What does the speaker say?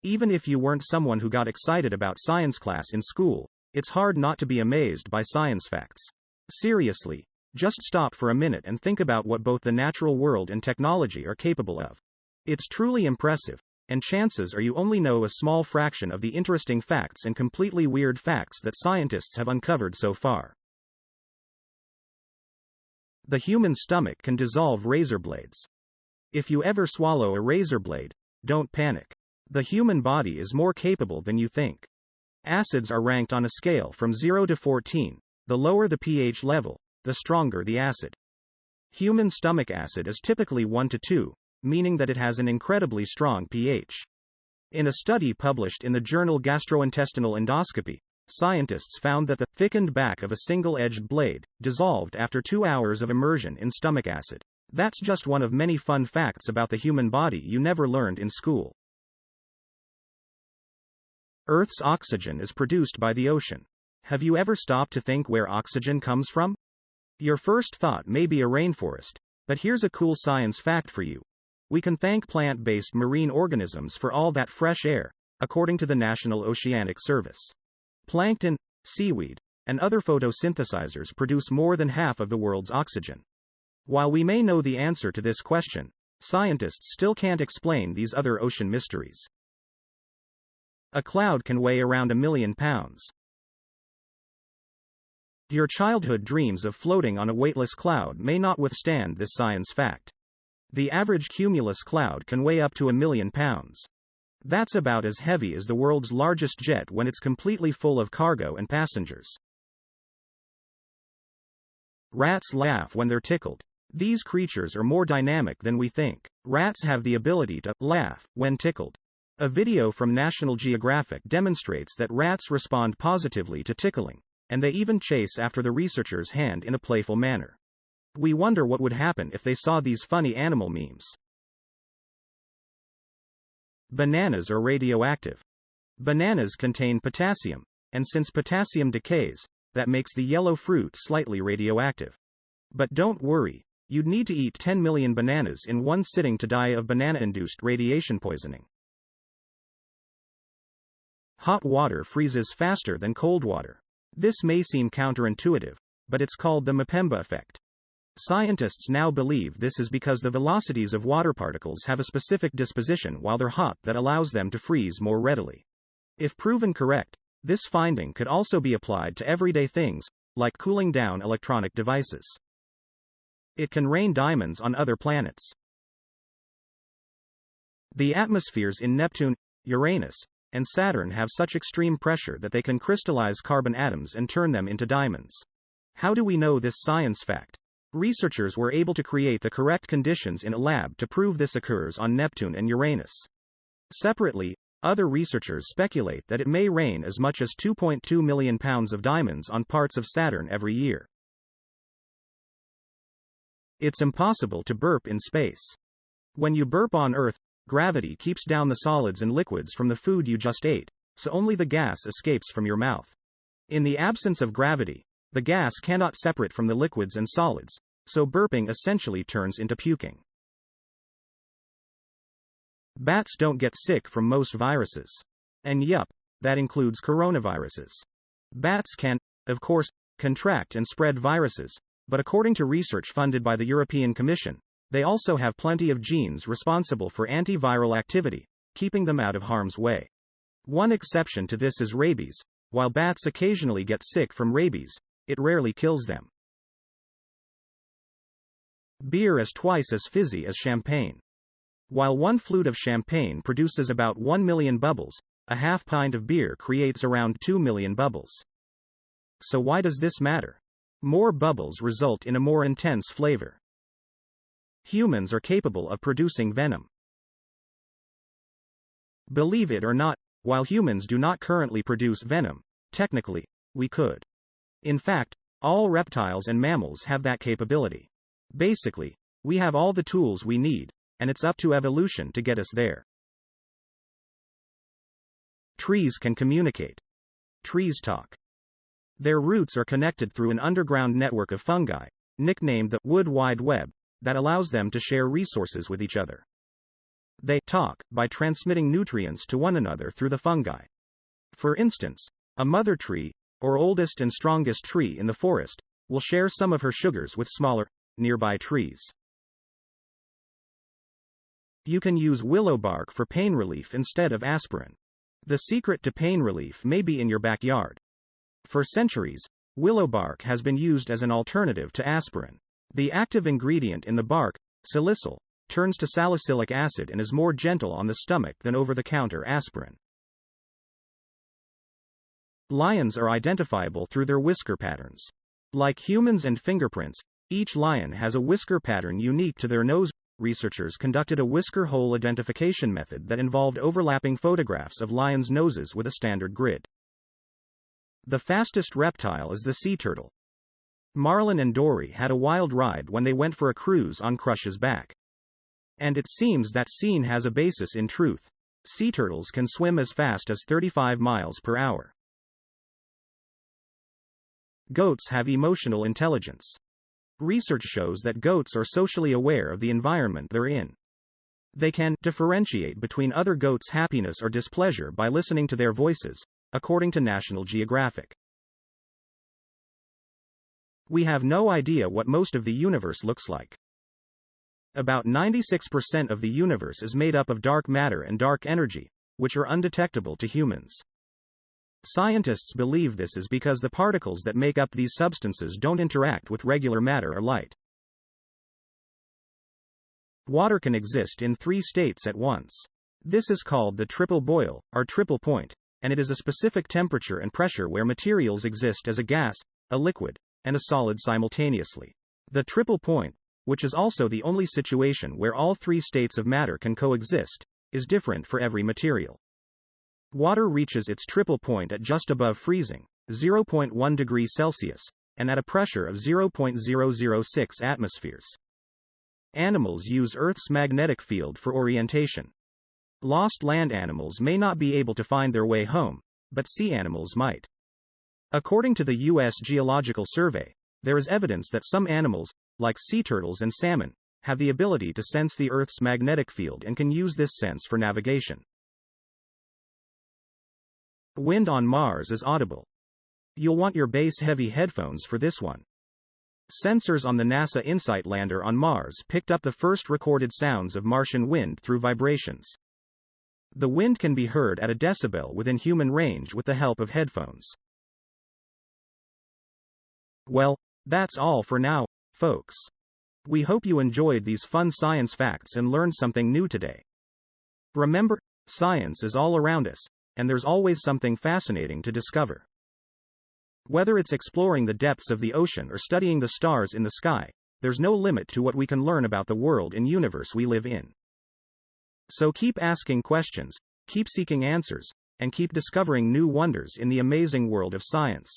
Even if you weren't someone who got excited about science class in school, it's hard not to be amazed by science facts. Seriously, just stop for a minute and think about what both the natural world and technology are capable of. It's truly impressive, and chances are you only know a small fraction of the interesting facts and completely weird facts that scientists have uncovered so far. The human stomach can dissolve razor blades. If you ever swallow a razor blade, don't panic. The human body is more capable than you think. Acids are ranked on a scale from 0 to 14. The lower the pH level, the stronger the acid. Human stomach acid is typically 1 to 2, meaning that it has an incredibly strong pH. In a study published in the journal Gastrointestinal Endoscopy, scientists found that the thickened back of a single-edged blade dissolved after 2 hours of immersion in stomach acid. That's just one of many fun facts about the human body you never learned in school. Earth's oxygen is produced by the ocean. Have you ever stopped to think where oxygen comes from? Your first thought may be a rainforest, but here's a cool science fact for you. We can thank plant-based marine organisms for all that fresh air, according to the National Oceanic Service. Plankton, seaweed, and other photosynthesizers produce more than half of the world's oxygen. While we may know the answer to this question, scientists still can't explain these other ocean mysteries. A cloud can weigh around 1 million pounds. Your childhood dreams of floating on a weightless cloud may not withstand this science fact. The average cumulus cloud can weigh up to 1 million pounds. That's about as heavy as the world's largest jet when it's completely full of cargo and passengers. Rats laugh when they're tickled. These creatures are more dynamic than we think. Rats have the ability to laugh when tickled. A video from National Geographic demonstrates that rats respond positively to tickling, and they even chase after the researcher's hand in a playful manner. We wonder what would happen if they saw these funny animal memes. Bananas are radioactive. Bananas contain potassium, and since potassium decays, that makes the yellow fruit slightly radioactive. But don't worry, you'd need to eat 10 million bananas in one sitting to die of banana-induced radiation poisoning. Hot water freezes faster than cold water. This may seem counterintuitive, but it's called the Mpemba effect. Scientists now believe this is because the velocities of water particles have a specific disposition while they're hot that allows them to freeze more readily. If proven correct, this finding could also be applied to everyday things, like cooling down electronic devices. It can rain diamonds on other planets. The atmospheres in Neptune, Uranus, and Saturn have such extreme pressure that they can crystallize carbon atoms and turn them into diamonds. How do we know this science fact? Researchers were able to create the correct conditions in a lab to prove this occurs on Neptune and Uranus. Separately, other researchers speculate that it may rain as much as 2.2 million pounds of diamonds on parts of Saturn every year. It's impossible to burp in space. When you burp on Earth, gravity keeps down the solids and liquids from the food you just ate, so only the gas escapes from your mouth. In the absence of gravity, the gas cannot separate from the liquids and solids, so burping essentially turns into puking. Bats don't get sick from most viruses. And yup, that includes coronaviruses. Bats can, of course, contract and spread viruses, but according to research funded by the European Commission, they also have plenty of genes responsible for antiviral activity, keeping them out of harm's way. One exception to this is rabies. While bats occasionally get sick from rabies, it rarely kills them. Beer is twice as fizzy as champagne. While one flute of champagne produces about 1 million bubbles, a half pint of beer creates around 2 million bubbles. So why does this matter? More bubbles result in a more intense flavor. Humans are capable of producing venom. Believe it or not, while humans do not currently produce venom, technically, we could. In fact, all reptiles and mammals have that capability. Basically, we have all the tools we need, and it's up to evolution to get us there. Trees can communicate. Trees talk. Their roots are connected through an underground network of fungi, nicknamed the Wood Wide Web, that allows them to share resources with each other. They talk by transmitting nutrients to one another through the fungi. For instance, a mother tree, or oldest and strongest tree in the forest, will share some of her sugars with smaller, nearby trees. You can use willow bark for pain relief instead of aspirin. The secret to pain relief may be in your backyard. For centuries, willow bark has been used as an alternative to aspirin. The active ingredient in the bark, salicyl, turns to salicylic acid and is more gentle on the stomach than over-the-counter aspirin. Lions are identifiable through their whisker patterns. Like humans and fingerprints, each lion has a whisker pattern unique to their nose. Researchers conducted a whisker hole identification method that involved overlapping photographs of lions' noses with a standard grid. The fastest reptile is the sea turtle. Marlin and Dory had a wild ride when they went for a cruise on Crush's back. And it seems that scene has a basis in truth. Sea turtles can swim as fast as 35 miles per hour. Goats have emotional intelligence. Research shows that goats are socially aware of the environment they're in. They can differentiate between other goats' happiness or displeasure by listening to their voices, according to National Geographic. We have no idea what most of the universe looks like. About 96% of the universe is made up of dark matter and dark energy, which are undetectable to humans. Scientists believe this is because the particles that make up these substances don't interact with regular matter or light. Water can exist in 3 states at once. This is called the triple boil, or triple point, and it is a specific temperature and pressure where materials exist as a gas, a liquid, and a solid simultaneously. The triple point, which is also the only situation where all 3 states of matter can coexist, is different for every material. Water reaches its triple point at just above freezing, 0.1 degrees Celsius, and at a pressure of 0.006 atmospheres. Animals use Earth's magnetic field for orientation. Lost land animals may not be able to find their way home, but sea animals might. According to the U.S. Geological Survey, there is evidence that some animals, like sea turtles and salmon, have the ability to sense the Earth's magnetic field and can use this sense for navigation. Wind on Mars is audible. You'll want your bass-heavy headphones for this one. Sensors on the NASA InSight lander on Mars picked up the first recorded sounds of Martian wind through vibrations. The wind can be heard at a decibel within human range with the help of headphones. Well, that's all for now, folks. We hope you enjoyed these fun science facts and learned something new today. Remember, science is all around us, and there's always something fascinating to discover. Whether it's exploring the depths of the ocean or studying the stars in the sky, there's no limit to what we can learn about the world and universe we live in. So keep asking questions, keep seeking answers, and keep discovering new wonders in the amazing world of science.